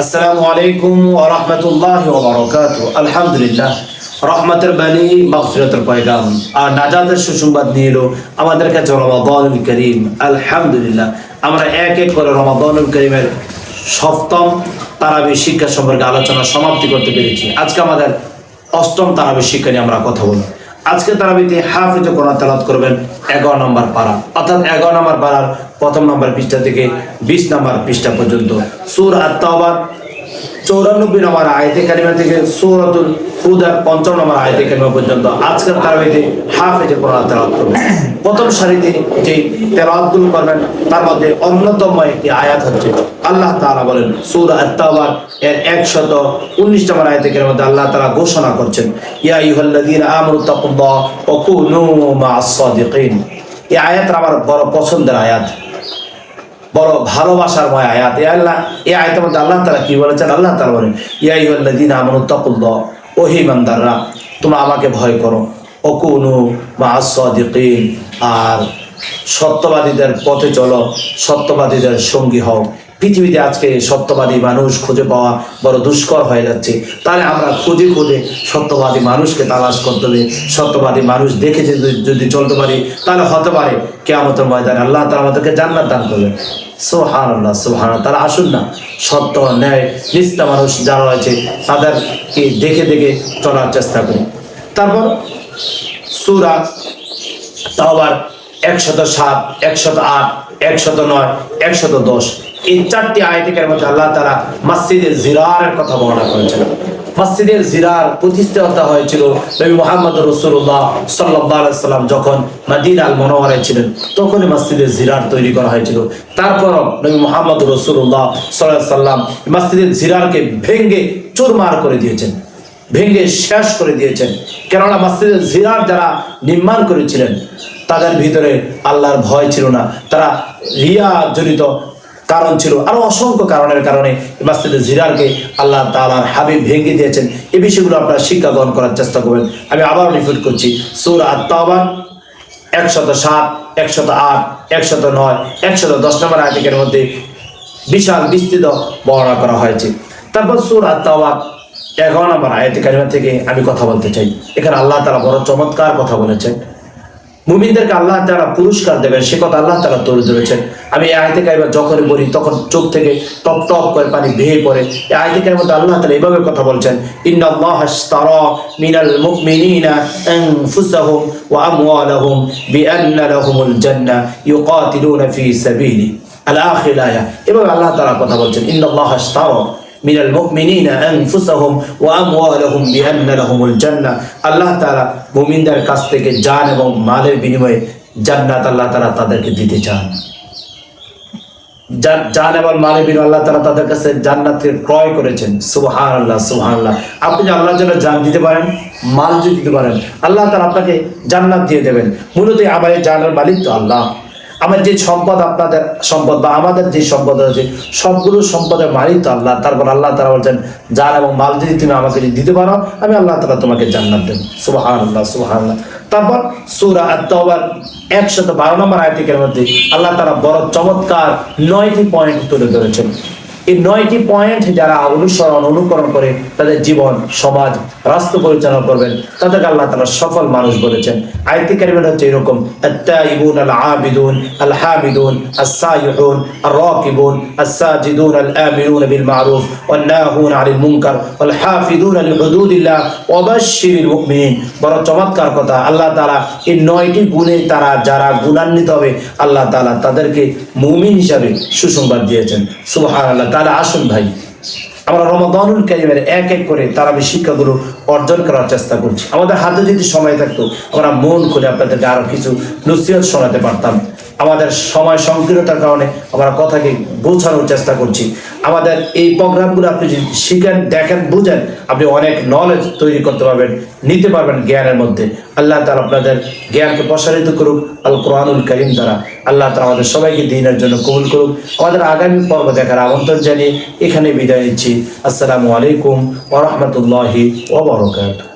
আসসালামু আলাইকুম ওয়া রাহমাতুল্লাহি ওয়া বারাকাতুহু। আলহামদুলিল্লাহ, রহমতের বাণী, মাগফিরাতের পয়গাম আর নাজাতের সুসংবাদ নিয়ে এলো আমাদের কাছে রমাদানুল করিম। আলহামদুলিল্লাহ, আমরা এক এক করে রমাদানুল করিমের সপ্তম তারাবির শিক্ষা সম্পর্কে আলোচনা সমাপ্তি করতে পেরেছি। আজকে আমাদের অষ্টম তারাবির শিক্ষা নিয়ে আমরা কথা বলবো। আজকে তারাবিতে হাফিজ কোরআন তেলাওয়াত করবেন 11 নম্বর পারা, অর্থাৎ 11 নম্বর পারার প্রথম নম্বর পৃষ্ঠা থেকে 20 নম্বর পৃষ্ঠা পর্যন্ত। সূরা আত-তাওবার 94 নম্বর আয়াতে কারিমা থেকে সূরাতুল হুদার 55 নম্বর আয়াতে কারিমা পর্যন্ত আজকের তারাবিতে হাফিজ কোরআন তেলাওয়াত করবেন। প্রথম সারিতে যে তেলাওয়াতগুলো করবেন তার মধ্যে অন্যতম একটি আয়াত হচ্ছে আল্লাহ তাআলা বলেন সূরা আত-তাওবার এর 119 নম্বর আয়াতে কারিমাতে আল্লাহ তাআলা ঘোষণা করছেন, ইয়া আইয়ুহাল্লাযীনা আমানু তাকুল্লাহ ওয়া কুনু মা'আস সাদিকিন। এই আয়াতটা আমার বড় পছন্দের আয়াত, বড় ভালোবাসারময় আয়াত। এই আয়াতের মধ্যে আল্লাহ তাআলা কি বলেছেন? আল্লাহ তাআলা বলেন, ইয়া আইয়ুহাল্লাযীনা আমানু তাকুল্লাহ, ও হে ইমানদাররা তোমরা আমাকে ভয় করো, ওয়া কুনু মা'আস সাদিকিন, আর সত্যবাদীদের পথে চলো, সত্যবাদীদের সঙ্গী হও। পৃথিবীতে আজকে সত্যবাদী মানুষ খুঁজে পাওয়া বড় দুষ্কর হয়ে যাচ্ছে। তাহলে আমরা খুঁজে খুঁজে সত্যবাদী মানুষকে তালাশ করতে হবে। সত্যবাদী মানুষ দেখে যদি চলতে পারি তাহলে হতে পারে কিয়ামতের ময়দানে আল্লাহ তাআলা আমাদেরকে জান্নাত দান করবে। সুবহানাল্লাহ, সুবহানাল্লাহ। তারা আসুন না, সত্য ন্যায় নিষ্ঠা মানুষ যারা রয়েছে তাদেরকে দেখে দেখে চলার চেষ্টা করি। তারপর সূরা তাওবার 107, 108, 109, 110 এই চারটি আয়াতের মধ্যে আল্লাহ তাআলা মসজিদে জিরারের কথা বর্ণনা করেছেন। মসজিদের জিরার প্রতিষ্ঠা হয়েছিল নবী মুহাম্মদ রাসূলুল্লাহ সাল্লাল্লাহু আলাইহি সাল্লাম যখন মদিনাল মুনাওয়ারায় ছিলেন, তখনই মসজিদের জিরার তৈরি করা হয়েছিল। তারপর নবী মুহাম্মদ রাসূলুল্লাহ সাল্লাল্লাহু আলাইহি সাল্লাম মসজিদের জিরারকে ভেঙে চুরমার করে দিয়েছেন, ভেঙে শেষ করে দিয়েছেন। কেননা মসজিদের জিরার যারা নির্মাণ করেছিলেন তাদের ভিতরে আল্লাহর ভয় ছিল না, তারা রিয়া জড়িত কারণ ছিল, আরো অসংখ্য কারণের কারণে মসজিদে জিরারকে আল্লাহ তাআলার হাবিব ভেঙে দিয়েছেন। এই বিষয়গুলো আপনারা শিক্ষা গ্রহণ করার চেষ্টা করবেন। আমি আবার রিপিট করছি, সূরা আত-তাওবার 107, 108, 109, 110 নম্বর আয়াতের মধ্যে বিশাল বিস্তৃত বর্ণনা করা হয়েছে। তারপর সূরা আত-তাওবার 11 নম্বর আয়াতে কারিমা থেকে আমি কথা বলতে চাই। এখানে আল্লাহ তাআলা বড় চমৎকার কথা বলেছেন। মুমিনদেরকে আল্লাহ তাআলা পুরস্কার দেবেন, সে কথা আল্লাহ তাআলা তুলে ধরেছেন। আমি এই আয়াতে কারিমা যখন বলি তখন চোখ থেকে টপ টপ করে পানি বেয়ে পড়ে। এই আয়াতে কারিমাতে আল্লাহ তাআলা এভাবে কথা বলছেন, ইন্নাল্লাহা আশতারা মিনাল মুমিনিনা আনফুসাহুম ওয়া আমওয়ালাহুম বিআন্না লাহুমুল জান্নাহ ইউকাতিলুনা ফি সাবিলি। আল-আখির আয়া। এভাবে আল্লাহ তাআলা কথা বলছেন, ইন্নাল্লাহা আশতারা মিনাল মুমিনিনা আনফুসাহুম ওয়া আমওয়ালাহুম বিআন্না লাহুমুল জান্নাহ। আল্লাহ তাআলা মুমিনদের কাছ থেকে জান এবং মালের বিনিময়ে জান্নাত আল্লাহ তাআলা তাদেরকে দিতে চান। জান এবং মালের বিনিময়ে আল্লাহ তাআলা তাদের কাছে জান্নাতকে ক্রয় করেছেন। সুবহানাল্লাহ, সুবহানাল্লাহ। আপনি যে আল্লাহর জন্য জান দিতে পারেন, মাল যদি দিতে পারেন, আল্লাহ তাআলা আপনাকে জান্নাত দিয়ে দেবেন। মূলত আমাদের জানের মালিক তো আল্লাহ। আমার যে সম্পদ, আপনাদের সম্পদ বা আমাদের যে সম্পদ আছে সবগুলো সম্পদের মালিক তো আল্লাহ। তারপর আল্লাহ তাআলা বলছেন, জান এবং মাল যদি তুমি আমাকে দিতে পারো আমি আল্লাহ তাআলা তোমাকে জান্নাত দেব। সুবহানাল্লাহ, সুবহানাল্লাহ। তারপর সূরা আত-তাওবার 112 নম্বর আয়াতের মধ্যে আল্লাহ তাআলা বড় চমৎকার 9টি পয়েন্ট তুলে ধরেছেন। এই 9টি পয়েন্ট যারা অনুকরণ করে তাদের জীবন, সমাজ, রাষ্ট্র পরিচালনা করবেন তাদেরকে আল্লাহ তাআলা সফল মানুষ বলেছেন। আয়াতে কারিমা হচ্ছে এরকম, আত-তাইবুন আল-আবিদুন আল-হামিদুন আস-সাইহুন আর-রাকিবুন আস-সাজিদুন আল-আমিরুন বিল মারুফ ওয়ান-নাহুন আনিল মুনকার ওয়াল-হাফিজুন লিহুদুদিল্লাহ ওয়া বাশশিরিল মুমিনিন। বড় চমৎকার কথা। আল্লাহ তাআলা এই 9টি গুণে তারা যারা গুণান্বিত হবে আল্লাহ তাআলা তাদেরকে মুমিন হিসাবে সুসংবাদ দিয়েছেন। সুবহানাল্লাহ। তাহলে আসুন ভাই, আমরা রমাদানুল কারীমের এক এক করে তারাবির শিক্ষাগুলো অর্জন করার চেষ্টা করছি। আমাদের হাতে যদি সময় থাকতো আমরা মন খুলে আপনাদেরকে আরো কিছু নসিহত শোনাতে পারতাম। আমাদের সময় সংকীর্ণতার কারণে আমরা কথাকে বোঝানোর চেষ্টা করছি। আমাদের এই প্রোগ্রামগুলো আপনি যদি শিখেন, দেখেন, বুঝেন, আপনি অনেক নলেজ তৈরি করতে পারবেন, নিতে পারবেন জ্ঞানের মধ্যে। আল্লাহ তাআলা আপনাদের জ্ঞানকে প্রসারিত করুক আল কোরআনুল কারীম দ্বারা। আল্লাহ তাআলা আমাদের সবাইকে দ্বীনের জন্য কবুল করুক। আমাদের আগামী পর্ব দেখার আমন্ত্রণ জানিয়ে এখানে বিদায় নিচ্ছি। আসসালামু আলাইকুম ওয়া রাহমাতুল্লাহি ওয়া বারাকাতুহু।